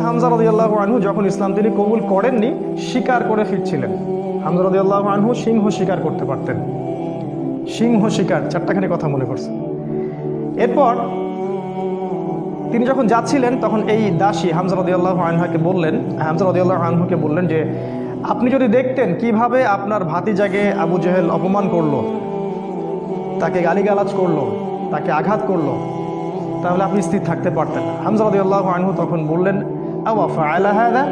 হামজা রাদিয়াল্লাহু আনহু যখন ইসলাম তিনি কবুল করেননি, শিকার করে ফিরছিলেন। হামজা রাদিয়াল্লাহু আনহু সিংহ শিকার করতে পারতেন। সিংহ শিকার, চারটাখানি কথা মনে করছে। এরপর তিনি যখন যাচ্ছিলেন তখন এই দাসী হামজা রাদিয়াল্লাহু আনহুকে বললেন যে আপনি যদি দেখতেন কিভাবে আপনার ভাতিজাকে আবু জেহেল অপমান করলো, তাকে গালিগালাজ করলো, তাকে আঘাত করলো, তাহলে আপনি স্থির থাকতে পারতেন না। হামজা রাদিয়াল্লাহু আনহু তখন বললেন, আওয়া ফাআলা হাযা,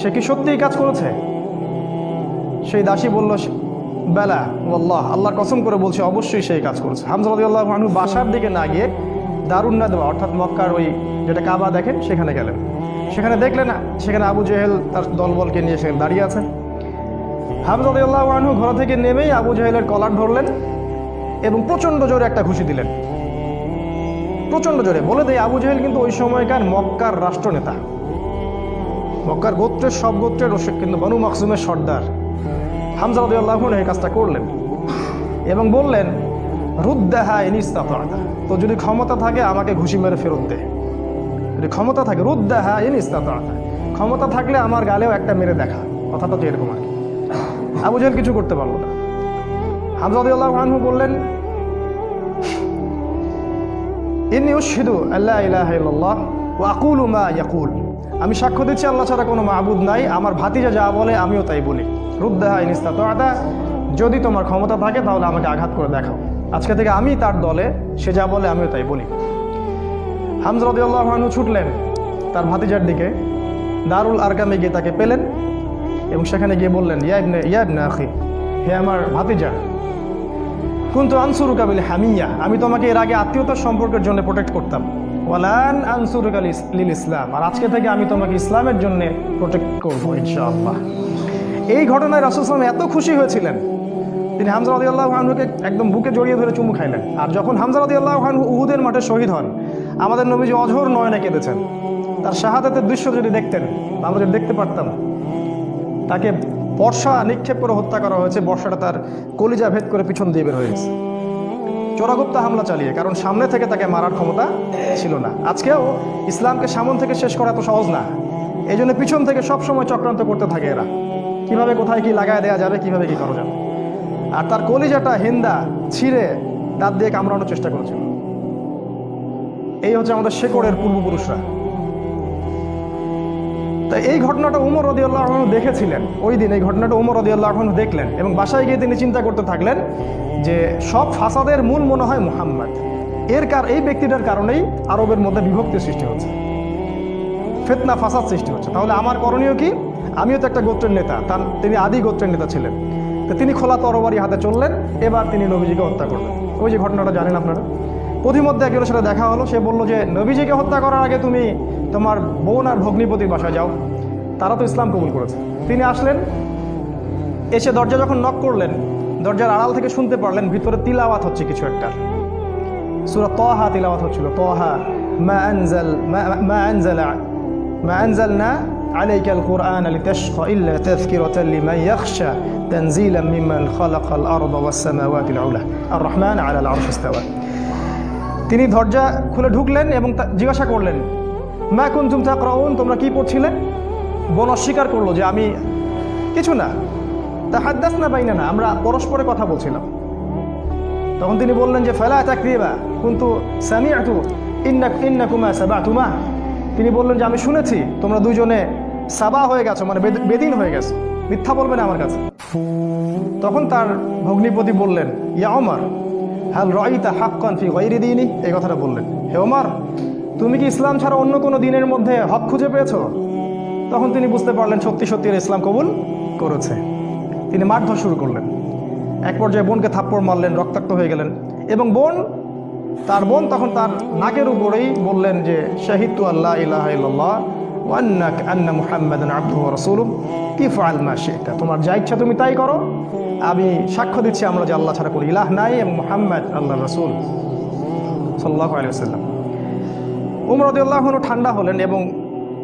সে কি সত্যিই কাজ করেছে? সেই দাসী বলল, বেলা ওয়াল্লাহ, আল্লাহর কসম করে বলছে অবশ্যই সেই কাজ করেছে। হামজা রাদিয়াল্লাহু আনহু বাসার দিকে না গিয়ে দারুন নাদওয়া অর্থাৎ মক্কার ওই যেটা কাবা দেখেন সেখানে গেলেন। সেখানে দেখলেন সেখানে আবু জেহেল তার দলবলকে নিয়ে সেখানে দাঁড়িয়ে আছে। হামজা রাদিয়াল্লাহু আনহু ঘর থেকে নেমেই আবু জেহেলের কলার ধরলেন এবং প্রচণ্ড জোরে একটা ঘুষি দিলেন, প্রচণ্ড জোরে। বলে দেয় আবু জেহেল কিন্তু ওই সময়কার মক্কার রাষ্ট্রনেতা, মক্কার গোত্রের সব গোত্রের কিন্তু বনু মাখজুমের সর্দার। হামজা রাদিয়াল্লাহু আনহু এই কাজটা করলেন এবং বললেন, রুদ্দাহা ইন ইসতাতা, তো যদি ক্ষমতা থাকে আমাকে ঘুষি মেরে ফেরত দে। যদি ক্ষমতা থাকে, রুদ্দাহা ইন ইসতাতা, ক্ষমতা থাকলে আমার গালেও একটা মেরে দেখা, কথাটা তো এরকম আর কি। আবু জেহেল কিছু করতে পারলো না। হামজা রাদিয়াল্লাহু আনহু বললেন, ইন্নী উশহিদু আল্লা ইলাহা ইল্লাল্লাহ ওয়া আকুলু মা ইয়াকুল, আমি সাক্ষ্য দিচ্ছি আল্লাহ ছাড়া কোনো মাবুদ নাই, আমার ভাতিজা যা বলে আমিও তাই বলি। রুদ্দাহা ইন ইসতাতা, যদি তোমার ক্ষমতা থাকে তাহলে আমাকে আঘাত করে দেখাও, আজকে থেকে আমি তার দলে, সে যা বলে আমিও তাই বলি। হামজা রাদিয়াল্লাহু আনহু ছুটলেন তার ভাতিজার দিকে, দারুল আরকামে গিয়ে তাকে পেলেন এবং সেখানে গিয়ে বললেন, ইয়া ইবনে আখি, হে আমার ভাতিজা, কুনতু আনসুরুকা বিল হামিয়া, আমি তোমাকে এর আগে আত্মীয়তার সম্পর্কের জন্য প্রোটেক্ট করতাম, ওয়ালান আনসুরুকা লিল ইসলাম, আর আজকে থেকে আমি তোমাকে ইসলামের জন্য প্রোটেক্ট করবো ইনশাআল্লাহ। এই ঘটনায় রাসূল সাল্লাল্লাহু আলাইহি ওয়াসাল্লাম এত খুশি হয়েছিলেন, তিনি হামজা রাদিয়াল্লাহু আনহুকে একদম বুকে জড়িয়ে ধরে চুমু খাইলেন। আর যখন হামজা রাদিয়াল্লাহু আনহু উহুদের মাঠে শহীদ হন, আমাদের নবীজি অঝোর নয়নে কেঁদেছেন। তার শাহাদাতের দৃশ্য যদি দেখতেন, আমরা যদি দেখতে পারতাম, তাকে বর্ষা নিক্ষেপ করে হত্যা করা হয়েছে, বর্ষাটা তার কলিজা ভেদ করে পিছন দিয়ে বের হয়েছে, চোরাগুপ্তা হামলা চালিয়ে, কারণ সামনে থেকে তাকে মারার ক্ষমতা ছিল না। আজকেও ইসলামকে সামনে থেকে শেষ করা এত সহজ না, এই জন্য পিছন থেকে সবসময় চক্রান্ত করতে থাকে এরা, কিভাবে কোথায় কি লাগায় দেওয়া যাবে, কিভাবে কি করা যাবে। আর তার কলিজাটা হিন্দা ছিঁড়ে দাঁত দিয়ে কামড়ানোর চেষ্টা করেছিল। এই হচ্ছে আমাদের শেকড়ের পূর্বপুরুষরা। তাই এই ঘটনাটা উমর রাদিয়াল্লাহু আনহু দেখেছিলেন ওই দিন, এই ঘটনাটা উমর রাদিয়াল্লাহু আনহু দেখলেন এবং বাসায় গিয়ে তিনি চিন্তা করতে থাকলেন যে সব ফাসাদের মূল মনে হয় মুহাম্মদ, এই ব্যক্তিটার কারণেই আরবের মধ্যে বিভক্তি সৃষ্টি হচ্ছে, ফিতনা ফাসাদ সৃষ্টি হচ্ছে। তাহলে আমার করণীয় কি? আমিও তো একটা গোত্রের নেতা, তিনি আদি গোত্রের নেতা ছিলেন, তো তিনি খোলা তরবারি হাতে চললেন, এবার তিনি নবীজিকে হত্যা করলেন। ওই যে ঘটনাটা জানেন আপনারা, পথিমধ্যে একজনের সাথে দেখা হলো, সে বলল যে নবীজিকে হত্যা করার আগে তুমি তোমার বোন আর ভগ্নিপতির বাসায় যাও, তারা তো ইসলাম কবুল করেছে। তিনি আসলেন, এসে দরজা যখন নক করলেন, দরজার আড়াল থেকে শুনতে পারলেন ভিতরে তিলাওয়াত হচ্ছে কিছু একটা, সূরা তাহা তিলাওয়াত হচ্ছিল, তাহা মা আনজালনা আলাইকাল কুরআনা লিতাশকা ইল্লা তাযকিরাতাল লিমান ইয়াখশা তানজিলাম মিম্মান খালাকাল আরদা ওয়াস সামাওয়াতিল উলা আর রহমান আলাল আরশি ইস্তাওয়া। তিনি দরজা খুলে ঢুকলেন এবং জিজ্ঞাসা করলেন, মা কুনতুম তাকরাউন, তোমরা কি পড়ছিলে? বোন অস্বীকার করলো যে আমি কিছু না, তাহাদ্দাসনা বাইনানা, আমরা পরস্পরে কথা বলছিলাম। তখন তিনি বললেন যে ফালা তাকযিবা কুনতু সামি'তু ইন্নাকুমা সাবাতুমা, তিনি বললেন যে আমি শুনেছি তোমরা দুইজনে সাবা হয়ে গেছো, মানে বেদিন হয়ে গেছো, মিথ্যা বলবে না আমার কাছে। তখন তার ভগ্নিপতি বললেন, ইয়া ওমর হাল রাইতা হাক্কান ফি গায়রি দীনি, এই কথাটা বললেন, হে ওমর তুমি কি ইসলাম ছাড়া অন্য কোনো দিনের মধ্যে হক খুঁজে পেয়েছো? তখন তিনি বুঝতে পারলেন সত্যি সত্যি ইসলাম কবুল করেছে। তিনি মারধর শুরু করলেন, এক পর্যায়ে বোনকে থাপ্পড় মারলেন, রক্তাক্ত হয়ে গেলেন এবং তার বোন তখন তার নাকের উপরেই বললেন যে শাহিদতু আল্লা ইলাহা ইল্লাল্লাহ ওয়া আন্না মুহাম্মাদান আবদুহু ওয়া রাসূলুহু ইফআল মা শি'তা, তোমার যা ইচ্ছা তুমি তাই করো, আমি সাক্ষ্য দিচ্ছি আমরা যে আল্লাহ ছাড়া কোনো ইলাহ নাই এবং মুহাম্মদ আল্লাহর রাসূল সাল্লাল্লাহু আলাইহি ওয়াসাল্লাম। উমর রাদিয়াল্লাহু আনহু ঠান্ডা হলেন এবং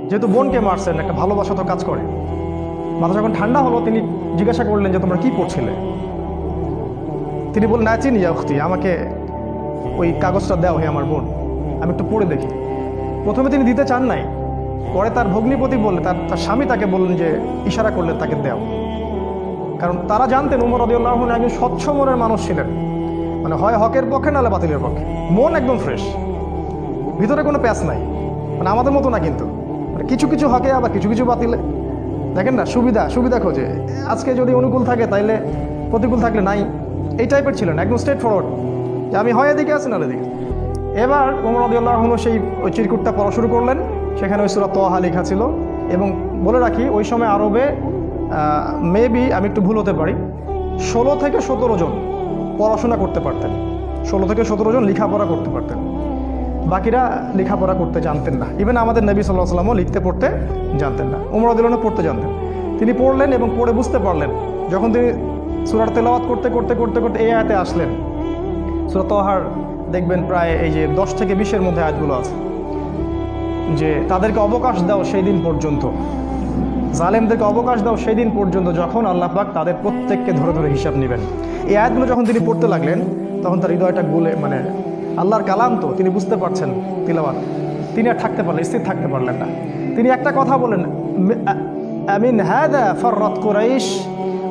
যেহেতু বোনকে মারছেন, একটা ভালোবাসা তো কাজ করে, মাথা যখন ঠান্ডা হলো তিনি জিজ্ঞাসা করলেন যে তোমরা কি পড়ছিলে? তিনি বললেন, নাচিন ইয়া উখতি, আমাকে ওই কাগজটা দাও হে আমার বোন, আমি একটু পড়ে দেখি। প্রথমে তিনি দিতে চান নাই, পরে তার ভগ্নিপতি বললেন, তার স্বামী তাকে বললেন যে ইশারা করলেন তাকে দেও, কারণ তারা জানতেন উমর রাদিয়াল্লাহু আনহু একজন স্বচ্ছ মনের মানুষ ছিলেন, মানে হয় হকের পক্ষে নাহলে বাতিলের পক্ষে, মন একদম ফ্রেশ, ভিতরে কোনো প্যাচ নাই, মানে আমাদের মতো না কিন্তু, মানে কিছু কিছু হকে আবার কিছু কিছু বাতিলে, দেখেন না সুবিধা খোঁজে, আজকে যদি অনুকূল থাকে তাইলে প্রতিকূল থাকলে নাই, এই টাইপের ছিলেন, একদম স্ট্রেট ফরওয়ার্ড যে আমি হয় এদিকে আছি না এদিকে। এবার ওমর রাদিয়াল্লাহু আনহু সেই ওই চিরকুটটা পড়া শুরু করলেন, সেখানে ওই সূরা তাহা লেখা ছিল, এবং বলে রাখি ওই সময় আরবে মেবি আমি একটু ভুল হতে পারি, 16 থেকে 17 জন পড়াশোনা করতে পারতেন, 16 থেকে 17 জন লেখাপড়া করতে পারতেন, বাকিরা লেখাপড়া করতে জানতেন না। ইভেন আমাদের নবী সাল্লাল্লাহু আলাইহি ওয়াসাল্লামও লিখতে পড়তে জানতেন না, ওমর রাদিয়াল্লাহু আনহু পড়তে জানতেন। তিনি পড়লেন এবং পড়ে বুঝতে পারলেন, যখন তিনি সূরার তেলাওয়াত করতে করতে করতে করতে এই আয়াতে আসলেন, সূরা তাহার দেখবেন প্রায় এই যে 10 থেকে 20-এর মধ্যে আয়াতগুলো আছে, যে তাদেরকে অবকাশ দাও সেই দিন পর্যন্ত, জালেমদেরকে অবকাশ দাও সেই দিন পর্যন্ত যখন আল্লাহ পাক তাদের প্রত্যেককে ধরে ধরে হিসাব নেবেন। এই আয়াতগুলো যখন তিনি পড়তে লাগলেন তখন তার হৃদয়টা গলে, মানে আল্লাহর কালাম তো তিনি বুঝতে পারছেন তিলাওয়াত, তিনি আর থাকতে পারলেন, স্থির থাকতে পারলেন না। তিনি একটা কথা বলেন, আমিন হাদা ফাররাত কুরাইশ,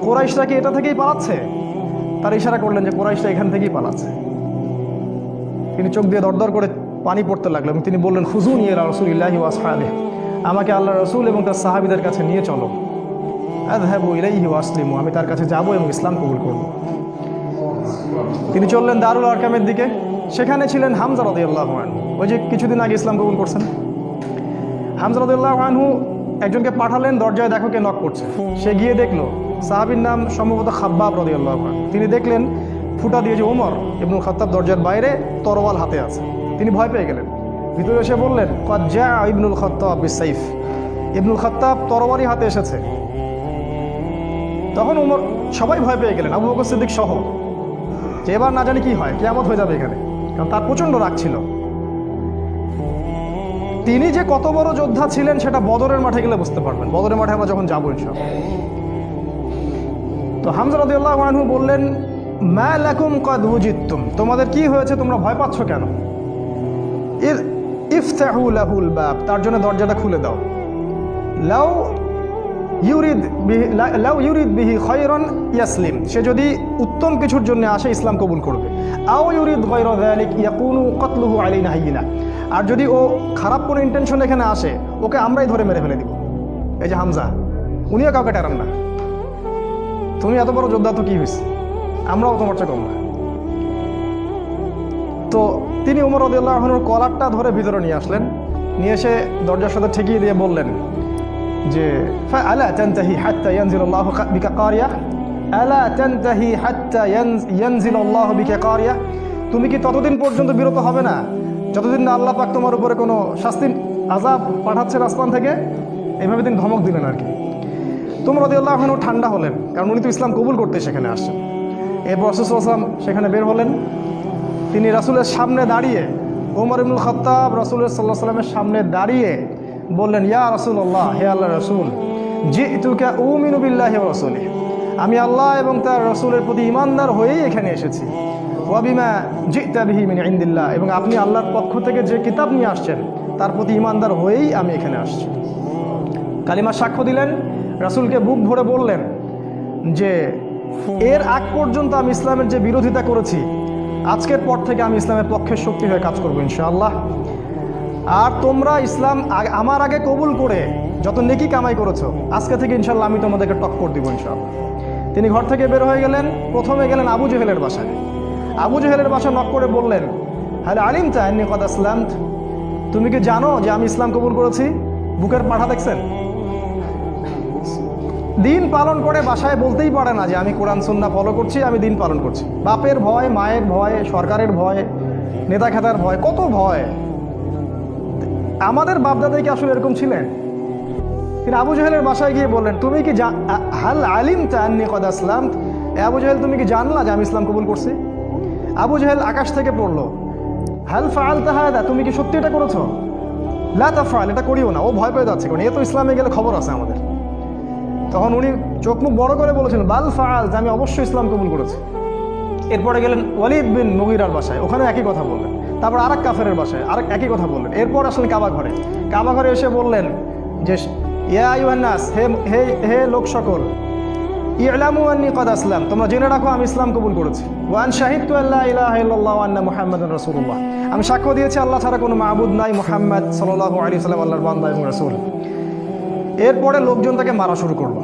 কুরাইশরা কি এটা থেকেই পালাচ্ছে? তার ইশারা করলেন যে কুরাইশরা এখান থেকেই পালাচ্ছে। তিনি চোখ দিয়ে দরদর করে পানি পড়তে লাগলেন এবং তিনি বললেন, খুজুনি ইলা রাসূলিল্লাহি ওয়া আসহাবিহি, আমাকে আল্লাহ রসুল এবং তার সাহাবীদের কাছে নিয়ে চলো, আযহাবু ইলাইহি ওয়া আসলিমু, আমি তার কাছে যাব এবং ইসলাম কবুল করব। তিনি চললেন দারুল আরকামের দিকে, সেখানে ছিলেন হামজা রাদিয়াল্লাহু আনহু, ওই যে কিছুদিন আগে ইসলাম কবুল করছেন। হামজা রাদিয়াল্লাহু আনহু একজনকে পাঠালেন, দরজায় দেখো কে নক করছে। সে গিয়ে দেখলো, সাহাবীর নাম সম্ভবত খাব্বাব রাদিয়াল্লাহু আনহু। তিনি দেখলেন ফুটা দিয়ে যে ওমর ইবনুল খাত্তাব দরজার বাইরে তরোয়াল হাতে আছে। তিনি ভয় পেয়ে গেলেন, ভিতরে এসে বললেন, ক্বাদ জাআ ইবনুল খাত্তাব বিসাইফ, ইবনুল খাত্তাব তরবারি হাতে এসেছে। তখন ওমর, সবাই ভয় পেয়ে গেলেন, আবু বকর সিদ্দিক সহ, যে এবার না জানি কি হয়, কিয়ামত হয়ে যাবে এখানে, কারণ তার প্রচণ্ড রাগ ছিল। তিনি যে কত বড় যোদ্ধা ছিলেন সেটা বদরের মাঠে গেলে বুঝতে পারবেন, বদরের মাঠে আমরা যখন যাবো ইনশাআল্লাহ। তো হামজা রাদিয়াল্লাহু আনহু বললেন, মা লাকুম ক্বাদ ওয়াজিদতুম, তোমাদের কি হয়েছে, তোমরা ভয় পাচ্ছ কেন? ইফতাহু লাহুল বাব, তার জন্য দরজাটা খুলে দাও। লাউ ইউরিদ বিহি খায়রান ইয়াসলিম, সে যদি উত্তম কিছুর জন্য আসে ইসলাম কবুল করবে। আও ইউরিদ গায়রা যালিক ইয়াকুনু কতলুহু আলাইনা হাইয়িনা, আর যদি ও খারাপ কোনো ইন্টেনশন এখানে আসে, ওকে আমরাই ধরে মেরে ফেলে দিব। এই যে হামজা, উনিও কাউকে টারান না, তুমি এত বড় যোদ্ধা তো কি হয়েছে, আমরাও তোমার চেয়ে কম না। তো তিনি ওমর রাদিয়াল্লাহু আনহুর কলারটা ধরে ভিতরে নিয়ে আসলেন, নিয়ে এসে দরজার সাথে ঠেকিয়ে দিয়ে বললেন যে আলা তানতাহি হাত্তা ইয়ানজিলাল্লাহু বিকা কারিয়া, আলা তানতাহি হাত্তা ইয়ানজিলাল্লাহু বিকা কারিয়া, তুমি কি ততদিন পর্যন্ত বিরত হবে না যতদিন না আল্লাহ পাক তোমার উপরে কোনো শাস্তি আযাব পাঠাচ্ছেন আসমান থেকে? এইভাবে তিনি ধমক দিলেন আর কি। তো ওমর রাদিয়াল্লাহু আনহু ঠান্ডা হলেন, কারণ উনি তো ইসলাম কবুল করতে সেখানে আসছেন। এরপর রাসূল সাল্লাল্লাহু আলাইহি ওয়াসাল্লাম সেখানে বের হলেন, তিনি রাসূলের সামনে দাঁড়িয়ে, ওমর ইবনুল খাত্তাব রাসূলের সাল্লাল্লাহু আলাইহি ওয়াসাল্লামের সামনে দাঁড়িয়ে বললেন, ইয়া রাসূলুল্লাহ, হে আল্লাহর রাসূল, জিতুকা উমিনু বিল্লাহি ওয়া রাসূলিহি, আমি আল্লাহ এবং তার রাসূলের প্রতি ঈমানদার হয়েই এখানে এসেছি। ওয়া বিমা জিতা বিহি মিন ইনদিল্লাহ, এবং আপনি আল্লাহর পক্ষ থেকে যে কিতাব নিয়ে আসছেন তার প্রতি ঈমানদার হয়েই আমি এখানে আসছি। কালিমা সাক্ষ্য দিলেন, রাসূলকে বুক ভরে বললেন যে এর আগ পর্যন্ত আমি ইসলামের যে বিরোধিতা করেছি, আজকের পর থেকে আমি ইসলামের পক্ষের শক্তি হয়ে কাজ করবো ইনশাআল্লাহ। আর তোমরা ইসলাম আমার আগে কবুল করে যত নেকি কামাই করেছো, আজকে থেকে ইনশাআল্লাহ আমি তোমাদেরকে টক্কর দিব ইনশাআল্লাহ। তিনি ঘর থেকে বের হয়ে গেলেন, প্রথমে গেলেন আবু জেহেলের বাসায়। আবু জেহেলের বাসা নক করে বললেন, হ্যালো আলিমতা আন্নী ক্বাদ আসলামত, তুমি কি জানো যে আমি ইসলাম কবুল করেছি? বুকের পাঠা দেখছেন, দিন পালন করে বাসায় বলতেই পারে না যে আমি কোরআন সুন্নাহ ফলো করছি, আমি দিন পালন করছি। বাপের ভয়, মায়ের ভয়, সরকারের ভয়, নেতা খেতার ভয়, কত ভয়। আমাদের বাপদাদাই কি আসলে এরকম ছিলেন? তিনি আবু জেহেলের বাসায় গিয়ে বললেন, তুমি কি হাল আলিমতা আন্নী ক্বাদ আসলামত, আবু জেহেল তুমি কি জানলা যে আমি ইসলাম কবুল করছি? আবু জেহেল আকাশ থেকে পড়লো, হাল ফাআলতা হাদা, তুমি কি সত্যি এটা করেছো? লা তাফআল, এটা করিও না। ও ভয় পেয়ে যাচ্ছে, কারণ এ তো ইসলামে গেলে খবর আছে আমাদের। তখন উনি চোখ মুখ বড় করে বলেছেন, বাল ফাআল, আমি অবশ্যই ইসলাম কবুল করেছি। এরপরে গেলেন ওয়ালিদ বিন মুগীরার বাসায়, ওখানে একই কথা বললেন। তারপর আরেক কাফেরের বাসায় আরেক একই কথা বললেন। এরপর আসলে কাবা ঘরে এসে বললেন যে ইয়া আইয়ুহান নাস, হে হে হে লোক সকল, ই'লামু আন্নী ক্বাদ আসলাম, তোমরা জেনে রাখো আমি ইসলাম কবুল করেছি। ওয়া আন শাহিদতু আল্লা ইলাহা ইল্লাল্লাহ ওয়া আন্না মুহাম্মাদান রাসূলুল্লাহ, আমি সাক্ষ্য দিয়েছি আল্লাহ ছাড়া কোনো মাবুদ নাই, মুহাম্মদ সাল্লাল্লাহু আলাইহি ওয়াসাল্লাম আল্লাহর বান্দা এবং রাসূল। এরপরে লোকজন তাকে মারা শুরু করলো,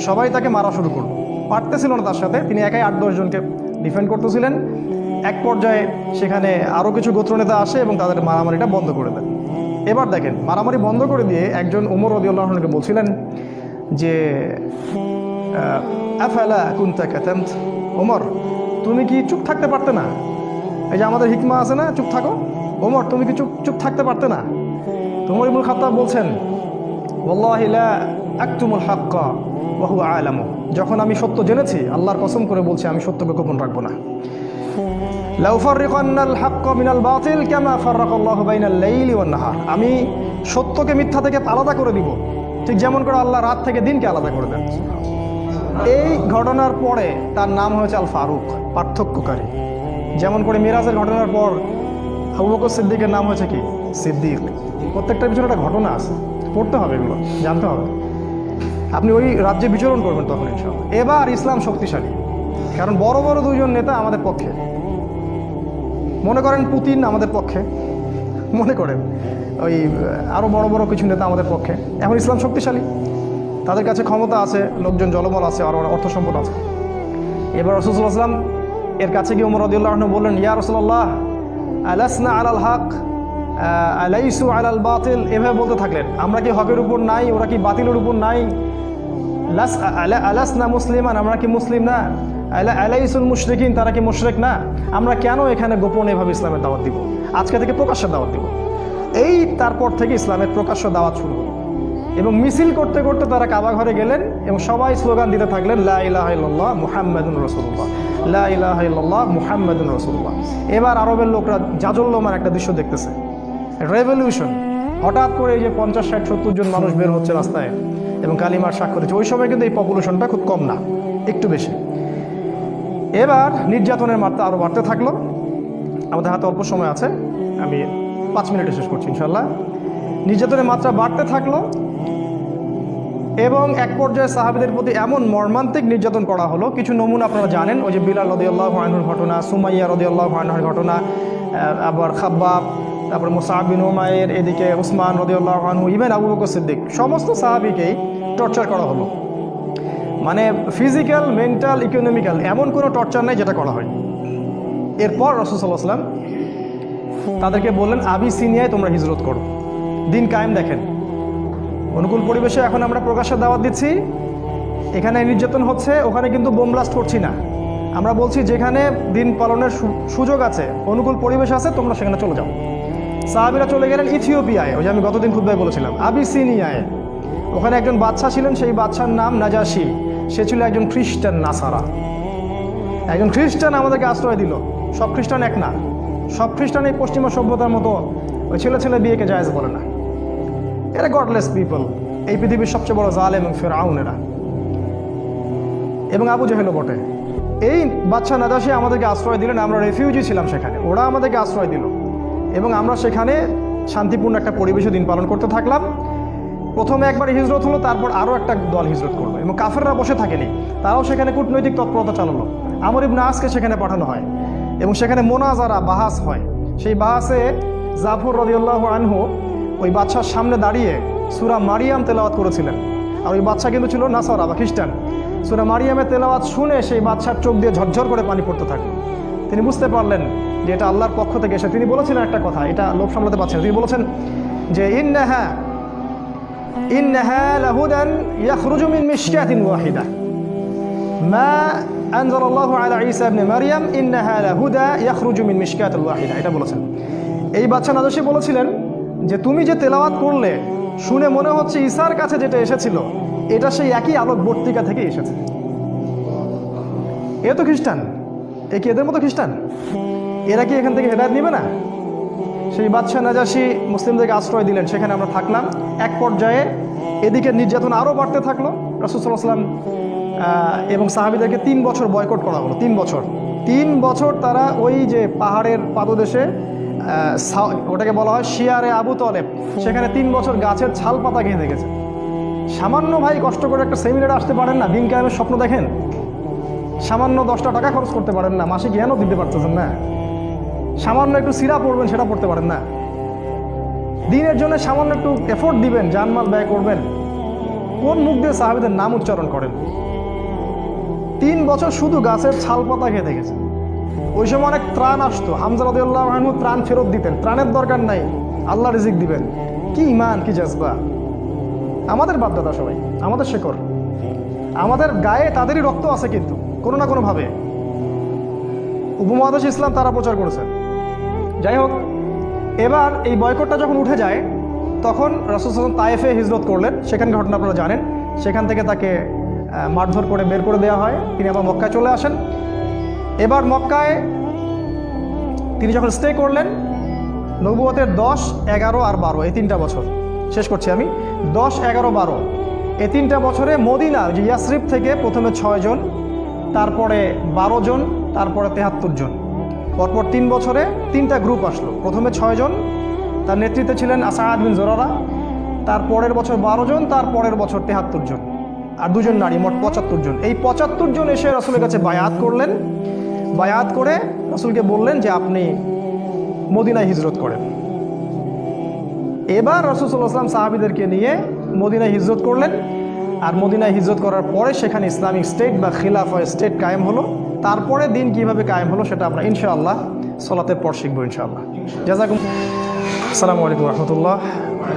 সবাই তাকে মারা শুরু করলো, পারতেছিল না তার সাথে, তিনি একাই 8-10 জনকে ডিফেন্ড করতেছিলেন। এক পর্যায়ে সেখানে আরও কিছু গোত্রনেতা আসে এবং তাদের মারামারিটা বন্ধ করে দেন। এবার দেখেন, মারামারি বন্ধ করে দিয়ে একজন ওমর রাদিয়াল্লাহু আনহুকে বলছিলেন যে আফালা কুনতা কাতামত, ওমর তুমি কি চুপ থাকতে পারতে না? এই যে আমাদের হিকমা আছে না, চুপ থাকো, ওমর তুমি কি চুপ থাকতে পারতে না? ওমর ইবনুল খাত্তাব বলছেন ওয়াল্লাহি লা আকতুমুল হাক্কা ওয়া হুয়া আলামু, যখন আমি সত্য জেনেছি আল্লাহর কসম করে বলছি আমি সত্যকে গোপন রাখবো না। লাউ ফাররিকান্নাল হাক্কা মিনাল বাতিল কামা ফাররাকাল্লাহু বাইনাল লাইলি ওয়ান নাহার, আমি সত্যকে মিথ্যা থেকে আলাদা করে দিব ঠিক যেমন করে আল্লাহ রাত থেকে দিনকে আলাদা করে দেন। এই ঘটনার পরে তার নাম হয়েছে আল ফারুক, পার্থক্যকারী। যেমন করে মিরাজের ঘটনার পর আবু বকর সিদ্দিকের নাম হয়েছে কি? সিদ্দিক। প্রত্যেকটার পিছনে একটা ঘটনা আছে, পড়তে হবে, এগুলো জানতে হবে। আপনি ওই রাজ্যে বিচরণ করবেন তখন ইনশাআল্লাহ। এবার ইসলাম শক্তিশালী, কারণ বড় বড় দুইজন নেতা আমাদের পক্ষে। মনে করেন পুতিন আমাদের পক্ষে, মনে করেন ওই আরও বড় বড় কিছু নেতা আমাদের পক্ষে। এখন ইসলাম শক্তিশালী, তাদের কাছে ক্ষমতা আছে, লোকজন জলবল আছে, আর অর্থ সম্পদ আছে। এবার রাসূল সাল্লাল্লাহু আলাইহি ওয়াসাল্লাম এর কাছে গিয়ে ওমর রাদিয়াল্লাহু আনহু বললেন, ইয়া রাসূলুল্লাহ আলাসনা আলাল হক আলাইসু আলাল বাতিল, এভাবে বলতে থাকলেন, আমরা কি হকের উপর নাই, ওরা কি বাতিলের উপর নাই? আলাসনা মুসলিমান, আমরা কি মুসলিম না? আলাইসুল মুশরিকিন, তারা কি মুশরিক না? আমরা কেন এখানে গোপনে এভাবে ইসলামের দাওয়াত দিব? আজকে থেকে প্রকাশ্যে দাওয়াত দিব। এই তারপর থেকে ইসলামের প্রকাশ্য দাওয়াত শুরু হলো এবং মিছিল করতে করতে তারা কাবা ঘরে গেলেন এবং সবাই স্লোগান দিতে থাকলেন লা ইলাহা ইল্লাল্লাহ মুহাম্মাদুর রাসূলুল্লাহ, লা ইলাহা ইল্লাল্লাহ মুহাম্মাদুর রাসূলুল্লাহ। এবার আরবের লোকরা জাজল্যমান একটা দৃশ্য দেখতেছে, রেভলিউশন। হঠাৎ করে এই যে 50, 60, 70 জন মানুষ বের হচ্ছে রাস্তায় এবং কালিমার স্বাক্ষর দিচ্ছে। ওই সময় কিন্তু এই পপুলেশনটা খুব কম না, একটু বেশি। এবার নির্যাতনের মাত্রা আরও বাড়তে থাকলো। আমাদের হাতে অল্প সময় আছে, আমি 5 মিনিটে শেষ করছি ইনশাল্লাহ। নির্যাতনের মাত্রা বাড়তে থাকলো এবং এক পর্যায়ে সাহাবীদের প্রতি এমন মর্মান্তিক নির্যাতন করা হলো। কিছু নমুনা আপনারা জানেন, ওই যে বিলাল রাদিয়াল্লাহু আনহুর ঘটনা, সুমাইয়া রাদিয়াল্লাহু আনহার ঘটনা, আবার খাব্বাব, তারপরে মুসআব বিন উমাইর, এদিকে উসমান রাদিয়াল্লাহু আনহু, ইভেন আবু বকর সিদ্দিক, সমস্ত সাহাবীকেই টর্চার করা হলো। মানে ফিজিক্যাল, মেন্টাল, ইকোনমিক্যাল, এমন কোনো টর্চার নাই যেটা করা হয়। এরপর রাসূল সাল্লাল্লাহু আলাইহি ওয়াসাল্লাম তাদেরকে বললেন আবিসিনিয়ায় তোমরা হিজরত করো, দিন কায়েম। দেখেন, অনুকূল পরিবেশে এখন আমরা প্রকাশ্যে দাওয়াত দিচ্ছি, এখানে নির্যাতন হচ্ছে, ওখানে কিন্তু বোম ব্লাস্ট করছি না। আমরা বলছি যেখানে দিন পালনের সুযোগ আছে, অনুকূল পরিবেশ আছে, তোমরা সেখানে চলে যাও। সাহাবীরা চলে গেলেন ইথিওপিয়ায়, ওই যে আমি গতদিন খুতবায় বলেছিলাম, আবিসিনিয়ায়। ওখানে একজন বাদশা ছিলেন, সেই বাদশার নাম নাজাশি। সে ছিল একজন খ্রিস্টান, নাসারা। একজন খ্রিস্টান আমাদেরকে আশ্রয় দিল। সব খ্রিস্টান এক না, সব খ্রিস্টান এই পশ্চিমা সভ্যতার মতো ওই ছেলে ছেলে বিয়েকে জায়েজ বলে না। এরা গডলেস পিপল, এই পৃথিবীর সবচেয়ে বড় জালেম এবং ফেরাউন এরা, এবং আবু জেহেলও বটে। এই বাদশা নাজাশি আমাদেরকে আশ্রয় দিলেন, আমরা রেফিউজি ছিলাম সেখানে, ওরা আমাদেরকে আশ্রয় দিল এবং আমরা সেখানে শান্তিপূর্ণ একটা পরিবেশে দিন পালন করতে থাকলাম। প্রথমে একবার হিজরত হলো, তারপর আরও একটা দল হিজরত করলো এবং কাফেররা বসে থাকেনি, তারাও সেখানে কূটনৈতিক তৎপরতা চালালো। আমর ইবনে আসকে সেখানে পাঠানো হয় এবং সেখানে মোনাজারা, বাহাস হয়। সেই বাহাসে জাফর রাদিয়াল্লাহু আনহু ওই বাদশার সামনে দাঁড়িয়ে সূরা মারিয়াম তেলাওয়াত করেছিলেন। আর ওই বাদশা কিন্তু ছিল নাসারা বা খ্রিস্টান। সূরা মারিয়ামের তেলাওয়াত শুনে সেই বাদশার চোখ দিয়ে ঝরঝর করে পানি পড়তে থাকলো। তিনি বুঝতে পারলেন যে এটা আল্লাহর পক্ষ থেকে এসে। তিনি বলেছিলেন একটা কথা, এটা লোভ সামলাতে পারছেন। তিনি বলেছেন যে ইন্নাহা লাহুদান ইয়াখরুজু মিন মিশকাতিন ওয়াহিদা মা আনজালাল্লাহু আলা ঈসা ইবনে মারইয়াম ইন্নাহা লাহুদা ইয়াখরুজু মিন মিশকাতিল ওয়াহিদা, এটা বলেছেন। এই বাদশা নাজাশী বলেছিলেন যে তুমি যে তেলাওয়াত করলে শুনে মনে হচ্ছে ঈসার কাছে যেটা এসেছিল এটা সেই একই আলোকবর্তিকা থেকে এসেছে। এ তো খ্রিস্টান, এ কি এদের মতো খ্রিস্টান? এরা কি এখান থেকে হেদায়েত নিবে না? সেই বাদশা নাজাশী মুসলিমদেরকে আশ্রয় দিলেন, সেখানে আমরা থাকলাম। এক পর্যায়ে এদিকে নির্যাতন আরও বাড়তে থাকলো। রাসূল সাল্লাল্লাহু আলাইহি ওয়াসাল্লাম এবং সাহাবীদেরকে 3 বছর বয়কট করা হলো। 3 বছর তারা ওই যে পাহাড়ের পাদদেশে ওটাকে বলা হয় শিয়ারে আবু তলেব, সেখানে 3 বছর গাছের ছাল পাতা গেঁথে গেছে। সামান্য ভাই কষ্ট করে একটা সেমিনারে আসতে পারেন না, দিন কায়েমের স্বপ্ন দেখেন, সামান্য 10টা টাকা খরচ করতে পারেন না, মাসে জ্ঞানও দিতে পারতেছেন না, সামান্য একটু সিরা পড়বেন সেটা পড়তে পারেন না, দিনের জন্য সামান্য একটু এফোর্ট দিবেন, জানমাল ব্যয় করবেন, কোন মুখ দিয়ে সাহাবীদের নাম উচ্চারণ করেন? 3 বছর শুধু গাছের ছাল পাতা খেয়ে দেখেছে। ওই সময় অনেক ত্রাণ আসতো, হামজা রাদিয়াল্লাহু আনহু ত্রাণ ফেরত দিতেন, ত্রাণের দরকার নাই, আল্লাহ রিজিক দিবেন। কি ইমান, কি জজবা! আমাদের বাপদাদা সবাই, আমাদের শেকড়, আমাদের গায়ে তাদেরই রক্ত আছে, কিন্তু কোনো না কোনোভাবে উপমহাদেশ ইসলাম তারা প্রচার করেছে। যাই হোক, এবার এই বয়কটটা যখন উঠে যায়, তখন রাসূল সাল্লাল্লাহু আলাইহি ওয়াসাল্লাম তায়েফে হিজরত করলেন। সেখানে ঘটনা আপনারা জানেন, সেখান থেকে তাকে মারধর করে বের করে দেওয়া হয়, তিনি আবার মক্কায় চলে আসেন। এবার মক্কায় তিনি যখন স্টে করলেন, নবুয়তের 10, 11 আর 12 এই 3টা বছর, শেষ করছি আমি, 10, 11, 12 এই 3টা বছরে মদিনা যে ইয়াসরিব থেকে প্রথমে 6 জন, তারপরে 12 জন, তারপরে 73 জন, পরপর 3 বছরে 3টা গ্রুপ আসলো। প্রথমে 6 জন, তার নেতৃত্বে ছিলেন আসাদ বিন জুরারা, তারপরের বছর 12 জন, তারপরের বছর 73 জন, আর 2 জন নারী, মোট 75 জন। এই 75 জন এসে রাসূলের কাছে বায়াত করলেন। বায়াত করে রাসূলকে বললেন যে আপনি মদিনায় হিজরত করেন। এবার রাসূল সাল্লাল্লাহু আলাইহি ওয়াসাল্লাম সাহাবীদেরকে নিয়ে মদিনায় হিজরত করলেন। আর মদিনায় হিজরত করার পরে সেখানে ইসলামিক স্টেট বা খিলাফা স্টেট কায়েম হলো। তারপরে দিন কিভাবে কায়েম হলো সেটা আমরা ইনশাআল্লাহ সালাতের পর শিখবো ইনশাআল্লাহ। জাযাকুম। আসসালামু আলাইকুম ওয়া রাহমাতুল্লাহ।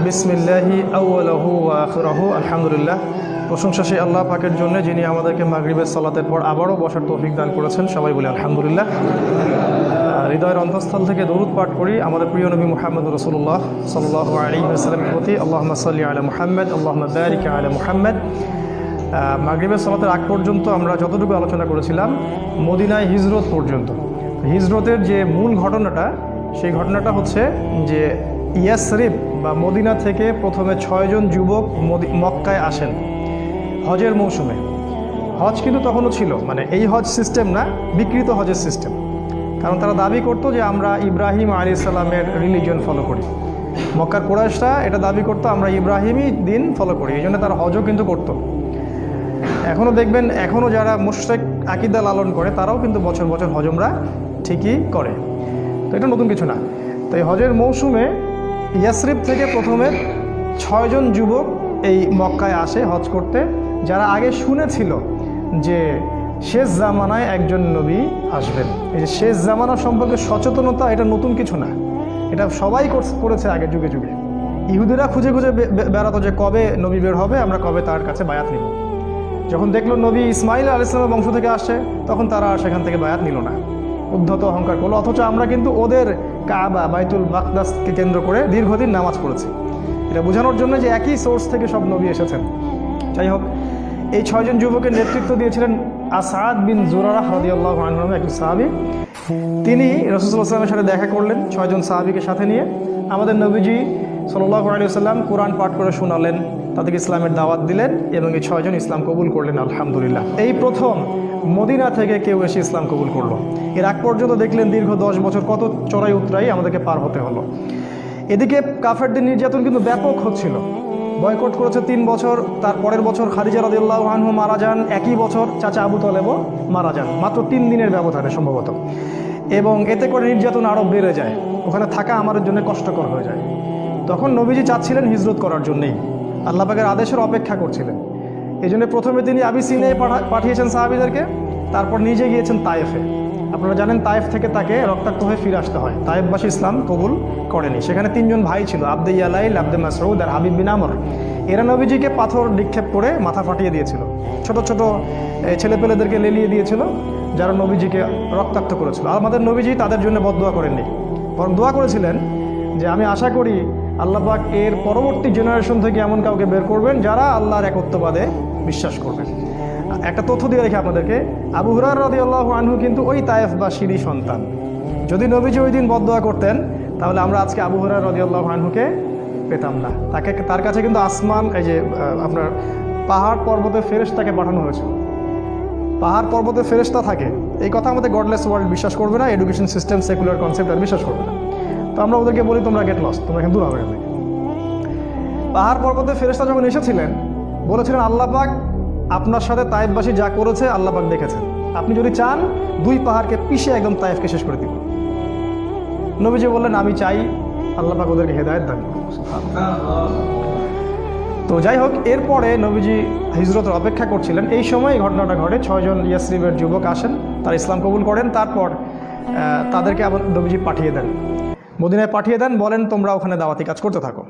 বিসমিল্লাহি আউয়ালুহু ওয়া আখিরুহু আলহামদুলিল্লাহ। প্রশংসা সেই আল্লাহ পাকের জন্য, যিনি আমাদেরকে মাগরিবের সালাতের পর আবারও বসার তৌফিক দান করেছেন। সবাই বলি আলহামদুলিল্লাহ। হৃদয়ের অন্তঃস্থল থেকে দরুদ পাঠ করি আমাদের প্রিয় নবী মুহাম্মদ রাসূলুল্লাহ সাল্লাল্লাহু আলাইহি ওয়াসাল্লামের প্রতি। আল্লাহুম্মা সাল্লি আলা মুহাম্মদ, আল্লাহুম্মা বারিক আলা মুহাম্মদ। মাগরিবের সালাতের আগ পর্যন্ত আমরা যতটুকু আলোচনা করেছিলাম মদিনায় হিজরত পর্যন্ত। হিজরতের যে মূল ঘটনাটা, সেই ঘটনাটা হচ্ছে যে ইয়াসরিব বা মদিনা থেকে প্রথমে 6 জন যুবক মক্কায় আসেন হজের মৌসুমে। হজ কিন্তু তখনও ছিল, মানে এই হজ সিস্টেম না, বিকৃত হজের সিস্টেম। কারণ তারা দাবি করতো যে আমরা ইব্রাহিম আলাইহিস সালামের রিলিজিয়ন ফলো করি। মক্কার কুরাইশরা এটা দাবি করতো আমরা ইব্রাহিমই দিন ফলো করি, এই জন্য তারা হজও কিন্তু করতো। এখনও দেখবেন, এখনও যারা মুশরিক আকীদা লালন করে তারাও কিন্তু বছর বছর হজমরা ঠিকই করে, তো এটা নতুন কিছু না। তো এই হজের মৌসুমে ইয়াসরিব থেকে প্রথমে 6 জন যুবক এই মক্কায় আসে হজ করতে, যারা আগে শুনেছিল যে শেষ জামানায় একজন নবী আসবেন। এই যে শেষ জামানা সম্পর্কে সচেতনতা, এটা নতুন কিছু না, এটা সবাই করেছে আগে যুগে যুগে। ইহুদিরা খুঁজে খুঁজে বেড়াতো যে কবে নবী বের হবে, আমরা কবে তার কাছে বায়াত নিব। যখন দেখলো নবী ইসমাইল আলাইহিস সালামের বংশ থেকে আসছে, তখন তারা আর সেখান থেকে বায়াত নিল না, উদ্ধত অহংকার করলো। অথচ আমরা কিন্তু ওদের কাবা বাইতুল মাকদাসকে কেন্দ্র করে দীর্ঘদিন নামাজ পড়েছি। এটা বোঝানোর জন্য যে একই সোর্স থেকে সব নবী এসেছেন। যাই হোক, এই 6 জন যুবকের নেতৃত্ব দিয়েছিলেন আসাদ বিন জুরারা রাদিয়াল্লাহু আনহু নামে একজন সাহাবী। তিনি রাসূল সাল্লাল্লাহু আলাইহি ওয়াসাল্লামের সাথে দেখা করলেন 6 জন সাহাবীকে সাথে নিয়ে। আমাদের নবীজি সাল্লাল্লাহু আলাইহি ওয়াসাল্লাম কোরআন পাঠ করে শোনালেন, তাদেরকে ইসলামের দাওয়াত দিলেন এবং এই 6 জন ইসলাম কবুল করলেন আলহামদুলিল্লাহ। এই প্রথম মদিনা থেকে কেউ এসে ইসলাম কবুল করলো। এর আগ পর্যন্ত দেখলেন দীর্ঘ 10 বছর কত চড়াই উতরাই আমাদেরকে পার হতে হলো। এদিকে কাফেরদের নির্যাতন কিন্তু ব্যাপক হচ্ছিল। বয়কট করেছে 3 বছর, তার পরের বছর খাদিজা রাদিয়াল্লাহু আনহা মারা যান, একই বছর চাচা আবু তলেবও মারা যান, মাত্র 3 দিনের ব্যবধানে সম্ভবত। এবং এতে করে নির্যাতন আরও বেড়ে যায়, ওখানে থাকা আমাদের জন্য কষ্টকর হয়ে যায়। তখন নবীজি চাচ্ছিলেন হিজরত করার জন্যেই, আল্লাহ পাকের আদেশের অপেক্ষা করছিলেন। এই জন্য প্রথমে তিনি আবিসিনিয়ায় পাঠিয়েছেন সাহাবীদেরকে, তারপর নিজে গিয়েছেন তায়েফে। আপনারা জানেন তায়েফ থেকে তাকে রক্তাক্ত হয়ে ফিরে আসতে হয়। তায়েফবাসী ইসলাম কবুল করেনি। সেখানে 3 জন ভাই ছিল, আব্দে ইয়ালাইল, আব্দে মাসউদ আর হাবিব বিন আমর। এরা নবীজিকে পাথর নিক্ষেপ করে মাথা ফাটিয়ে দিয়েছিল, ছোট ছোট ছেলেপেলেদেরকে লেলিয়ে দিয়েছিল, যারা নবীজিকে রক্তাক্ত করেছিল। আর আমাদের নবীজি তাদের জন্য বদদোয়া করেননি, বরং দোয়া করেছিলেন যে আমি আশা করি আল্লাহ পাক এর পরবর্তী জেনারেশন থেকে এমন কাউকে বের করবেন যারা আল্লাহর একত্ববাদে বিশ্বাস করবেন। একটা তথ্য দিয়ে রেখে আপনাদেরকে, আবু হুরায়রা রাদিয়াল্লাহু আনহু কিন্তু ওই তায়েফবাসীরই সন্তান। যদি নবীজি ওই দিন বদদোয়া করতেন, তাহলে আমরা আজকে আবু হুরায়রা রাদিয়াল্লাহু আনহুকে পেতাম না। তার কাছে কিন্তু আসমান, এই যে আপনার পাহাড় পর্বতে ফেরেশতাকে পাঠানো হয়েছে। পাহাড় পর্বতে ফেরেশতা থাকে, এই কথা আমাদের গডলেস ওয়ার্ল্ড বিশ্বাস করবে না, এডুকেশন সিস্টেম সেকুলার কনসেপ্ট আর বিশ্বাস করবে না। তো আমরা ওদেরকে বলি তোমরা গেট লস্ট, তোমরা এখানে দূর হবে। পাহাড় পর্বতে ফেরেশতা যখন এসেছিলেন বলেছিলেন আল্লাহ পাক আপনার সাথে তায়েফবাসী যা করেছে আল্লাহ পাক দেখেছেন, আপনি যদি চান 2 পাহাড়কে পিষে একদম তায়েফকে শেষ করে দিব। নবীজি বললেন আমি চাই, আল্লাহ পাক ওদেরকে হেদায়েত দান করুন। তো যাই হোক, এরপরে নবীজি হিজরতের অপেক্ষা করছিলেন, এই সময় ঘটনাটা ঘটে। 6 জন ইয়াসরিবের যুবক আসেন, তারা ইসলাম কবুল করেন। তারপর তাদেরকে আবার নবীজি পাঠিয়ে দেন, মদিনায় পাঠিয়ে দেন, বলেন তোমরা ওখানে দাওয়াতি কাজ করতে থাকো।